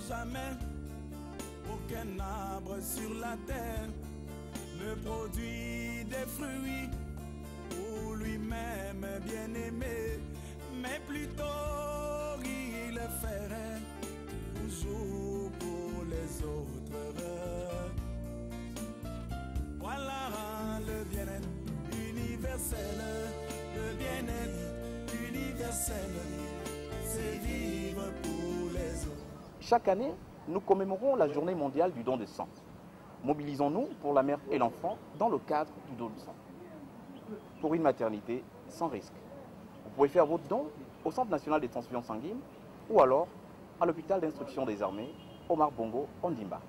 jamais. Aucun arbre sur la terre ne produit des fruits pour lui-même bien aimé, mais plutôt il ferait toujours pour les autres heureux. Voilà le bien-être universel, le bien-être universel, c'est vivre pour les autres. Chaque année, nous commémorons la journée mondiale du don de sang. Mobilisons-nous pour la mère et l'enfant dans le cadre du don de sang. Pour une maternité sans risque. Vous pouvez faire votre don au Centre national des transfusions sanguines ou alors à l'hôpital d'instruction des armées Omar Bongo Ondimba.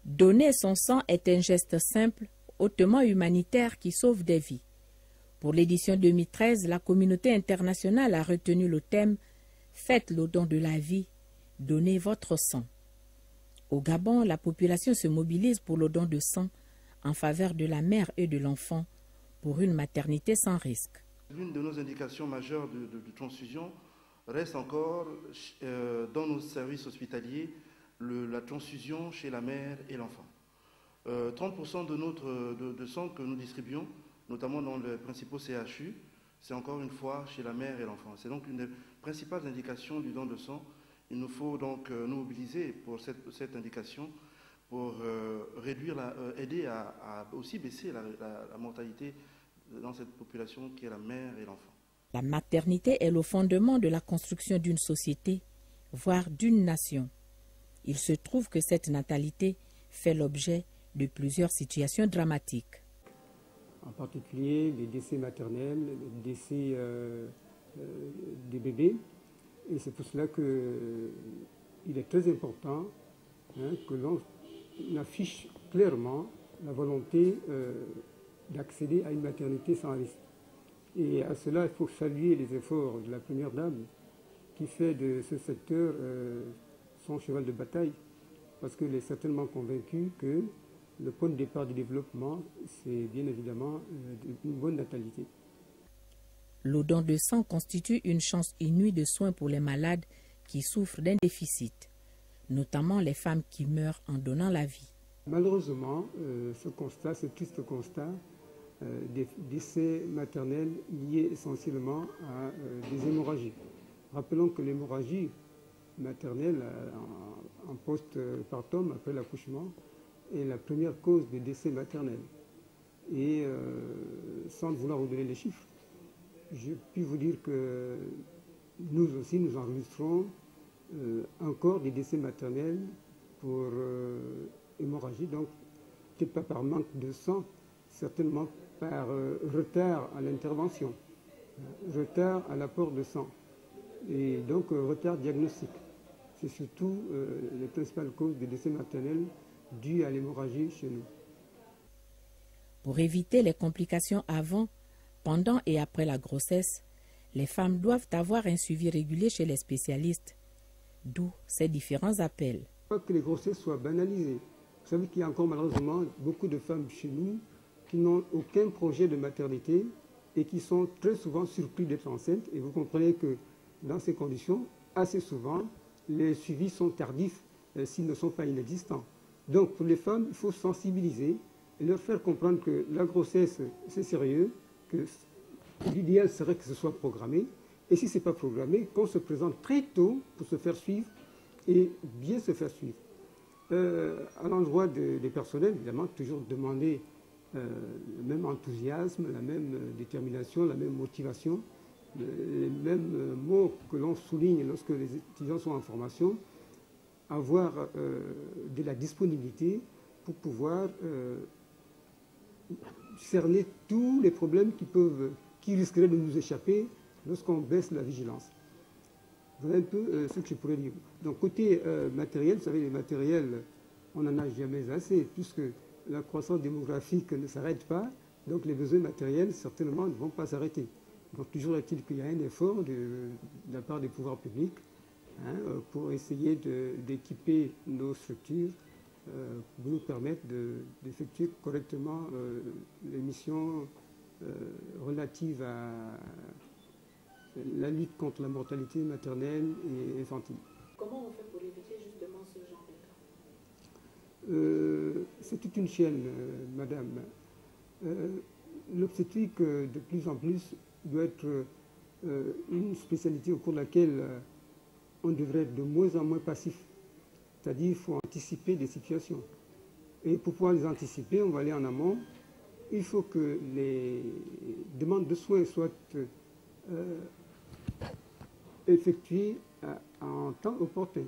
Donner son sang est un geste simple, hautement humanitaire qui sauve des vies. Pour l'édition 2013, la communauté internationale a retenu le thème « Faites le don de la vie, donnez votre sang ». Au Gabon, la population se mobilise pour le don de sang en faveur de la mère et de l'enfant pour une maternité sans risque. L'une de nos indications majeures de transfusion reste encore dans nos services hospitaliers la transfusion chez la mère et l'enfant. 30% de sang que nous distribuons, notamment dans les principaux CHU, c'est encore une fois chez la mère et l'enfant. C'est donc une des principales indications du don de sang. Il nous faut donc nous mobiliser pour cette indication pour aider à aussi baisser la mortalité dans cette population qui est la mère et l'enfant. La maternité est le fondement de la construction d'une société, voire d'une nation. Il se trouve que cette natalité fait l'objet de plusieurs situations dramatiques. En particulier les décès maternels, les décès des bébés. Et c'est pour cela qu'il est très important que l'on affiche clairement la volonté d'accéder à une maternité sans risque. Et à cela, il faut saluer les efforts de la Première Dame qui fait de ce secteur son cheval de bataille, parce qu'elle est certainement convaincue que le point de départ du développement, c'est bien évidemment une bonne natalité. Le don de sang constitue une chance inouïe de soins pour les malades qui souffrent d'un déficit, notamment les femmes qui meurent en donnant la vie. Malheureusement, ce triste constat des décès maternels liés essentiellement à des hémorragies. Rappelons que l'hémorragie maternelle en post-partum, après l'accouchement, est la première cause de décès maternel. Et sans vouloir vous donner les chiffres, je puis vous dire que nous aussi, nous enregistrons encore des décès maternels pour hémorragie, donc peut-être pas par manque de sang, certainement par retard à l'intervention, retard à l'apport de sang, et donc retard diagnostique. C'est surtout les principales causes des décès maternels dus à l'hémorragie chez nous. Pour éviter les complications avant, pendant et après la grossesse, les femmes doivent avoir un suivi régulier chez les spécialistes, d'où ces différents appels. Il ne faut pas que les grossesses soient banalisées. Vous savez qu'il y a encore malheureusement beaucoup de femmes chez nous qui n'ont aucun projet de maternité et qui sont très souvent surpris d'être enceintes. Et vous comprenez que dans ces conditions, assez souvent, les suivis sont tardifs s'ils ne sont pas inexistants. Donc pour les femmes, il faut sensibiliser et leur faire comprendre que la grossesse, c'est sérieux, que l'idéal serait que ce soit programmé. Et si ce n'est pas programmé, qu'on se présente très tôt pour se faire suivre et bien se faire suivre. À l'endroit des personnels, évidemment, toujours demander le même enthousiasme, la même détermination, la même motivation, les mêmes mots que l'on souligne lorsque les étudiants sont en formation, avoir de la disponibilité pour pouvoir cerner tous les problèmes qui risqueraient de nous échapper lorsqu'on baisse la vigilance. Voilà un peu ce que je pourrais dire. Donc côté matériel, vous savez, les matériels, on n'en a jamais assez, puisque la croissance démographique ne s'arrête pas, donc les besoins matériels, certainement, ne vont pas s'arrêter. Donc toujours est-il qu'il y a un effort de la part des pouvoirs publics pour essayer d'équiper nos structures pour nous permettre d'effectuer correctement les missions relatives à la lutte contre la mortalité maternelle et infantile. Comment on fait pour éviter justement dans ce genre de cas? C'est toute une chaîne, madame. L'obstétrique, de plus en plus, doit être une spécialité au cours de laquelle on devrait être de moins en moins passif. C'est-à-dire qu'il faut anticiper des situations. Et pour pouvoir les anticiper, on va aller en amont. Il faut que les demandes de soins soient effectuées en temps opportun.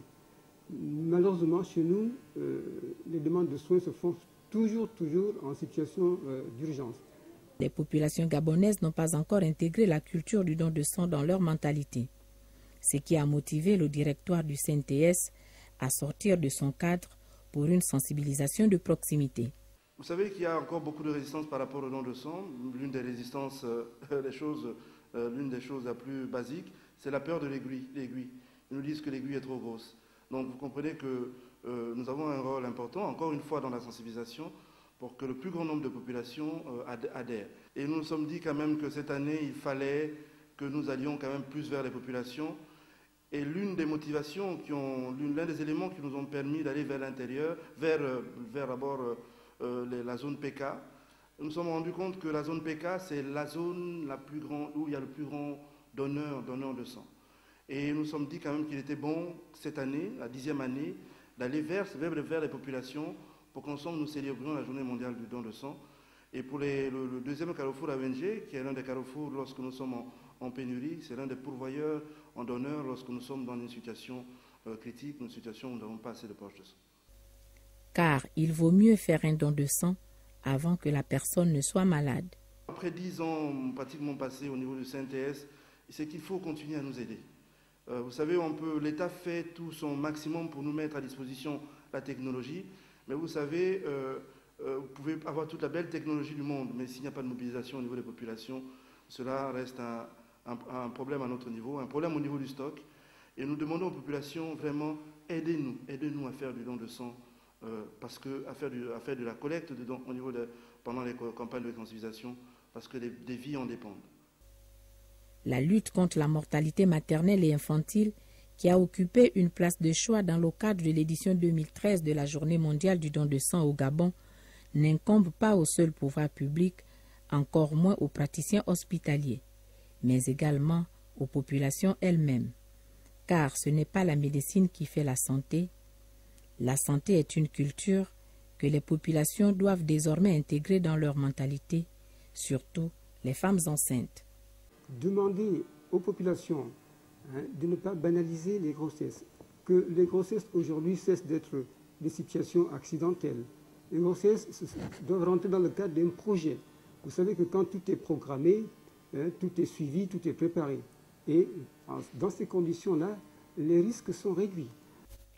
Malheureusement, chez nous, les demandes de soins se font toujours en situation d'urgence. Les populations gabonaises n'ont pas encore intégré la culture du don de sang dans leur mentalité, ce qui a motivé le directoire du CNTS à sortir de son cadre pour une sensibilisation de proximité. Vous savez qu'il y a encore beaucoup de résistance par rapport au don de sang. L'une des résistances, l'une des choses la plus basiques, c'est la peur de l'aiguille. Ils nous disent que l'aiguille est trop grosse. Donc vous comprenez que nous avons un rôle important, encore une fois, dans la sensibilisation, pour que le plus grand nombre de populations adhèrent. Et nous nous sommes dit quand même que cette année, il fallait que nous allions quand même plus vers les populations. Et l'une des motivations, l'un des éléments qui nous ont permis d'aller vers l'intérieur, vers d'abord la zone PK, nous nous sommes rendus compte que la zone PK, c'est la zone la plus grande, où il y a le plus grand donneur de sang. Et nous nous sommes dit quand même qu'il était bon, cette année, la 10e année, d'aller vers les populations pour qu'ensemble nous célébrions la journée mondiale du don de sang. Et pour le deuxième carrefour AONG, qui est l'un des carrefours lorsque nous sommes en pénurie, c'est l'un des pourvoyeurs en donneurs lorsque nous sommes dans une situation critique, une situation où nous n'avons pas assez de poches de sang. Car il vaut mieux faire un don de sang avant que la personne ne soit malade. Après 10 ans pratiquement passés au niveau du CNTS, c'est qu'il faut continuer à nous aider. Vous savez, l'État fait tout son maximum pour nous mettre à disposition la technologie, mais vous savez, vous pouvez avoir toute la belle technologie du monde, mais s'il n'y a pas de mobilisation au niveau des populations, cela reste un problème à notre niveau, un problème au niveau du stock. Et nous demandons aux populations vraiment, aidez-nous à faire du don de sang, parce que à faire de la collecte de dons pendant les campagnes de sensibilisation, parce que des vies en dépendent. La lutte contre la mortalité maternelle et infantile, qui a occupé une place de choix dans le cadre de l'édition 2013 de la Journée mondiale du don de sang au Gabon, n'incombe pas au seul pouvoir public, encore moins aux praticiens hospitaliers, mais également aux populations elles-mêmes. Car ce n'est pas la médecine qui fait la santé. La santé est une culture que les populations doivent désormais intégrer dans leur mentalité, surtout les femmes enceintes. Demander aux populations de ne pas banaliser les grossesses, que les grossesses aujourd'hui cessent d'être des situations accidentelles. Les grossesses doivent rentrer dans le cadre d'un projet. Vous savez que quand tout est programmé, tout est suivi, tout est préparé. Et dans ces conditions-là, les risques sont réduits.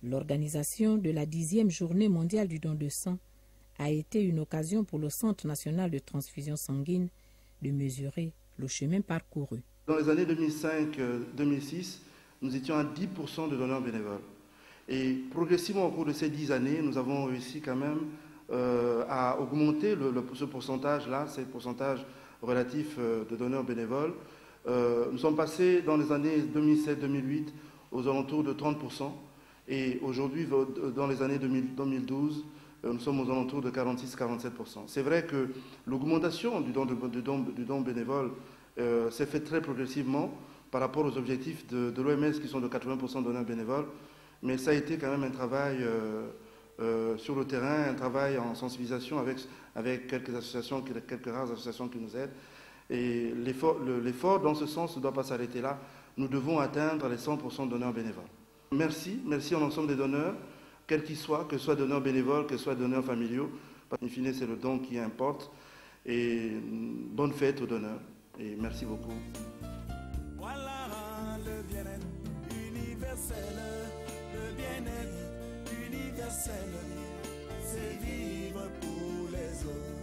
L'organisation de la 10e journée mondiale du don de sang a été une occasion pour le Centre national de transfusion sanguine de mesurer le chemin parcouru. Dans les années 2005-2006, nous étions à 10% de donneurs bénévoles. Et progressivement, au cours de ces 10 années, nous avons réussi quand même à augmenter ce pourcentage-là, ce pourcentage relatif de donneurs bénévoles. Nous sommes passés dans les années 2007-2008 aux alentours de 30%. Et aujourd'hui, dans les années 2012, nous sommes aux alentours de 46-47%. C'est vrai que l'augmentation du don bénévole s'est fait très progressivement par rapport aux objectifs de l'OMS qui sont de 80% de donneurs bénévoles. Mais ça a été quand même un travail sur le terrain, un travail en sensibilisation avec quelques rares associations qui nous aident. Et l'effort dans ce sens ne doit pas s'arrêter là. Nous devons atteindre les 100% de donneurs bénévoles. Merci à l'ensemble des donneurs, quels qu'ils soient, que ce soit donneurs bénévoles, que ce soit donneurs familiaux. In fine, c'est le don qui importe. Et bonne fête aux donneurs. Et merci beaucoup. Voilà le bien-être universel, le bien-être universel, c'est vivre pour les autres.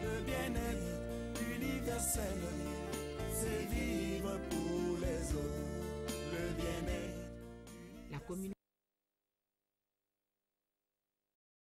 Le bien-être universel, c'est vivre pour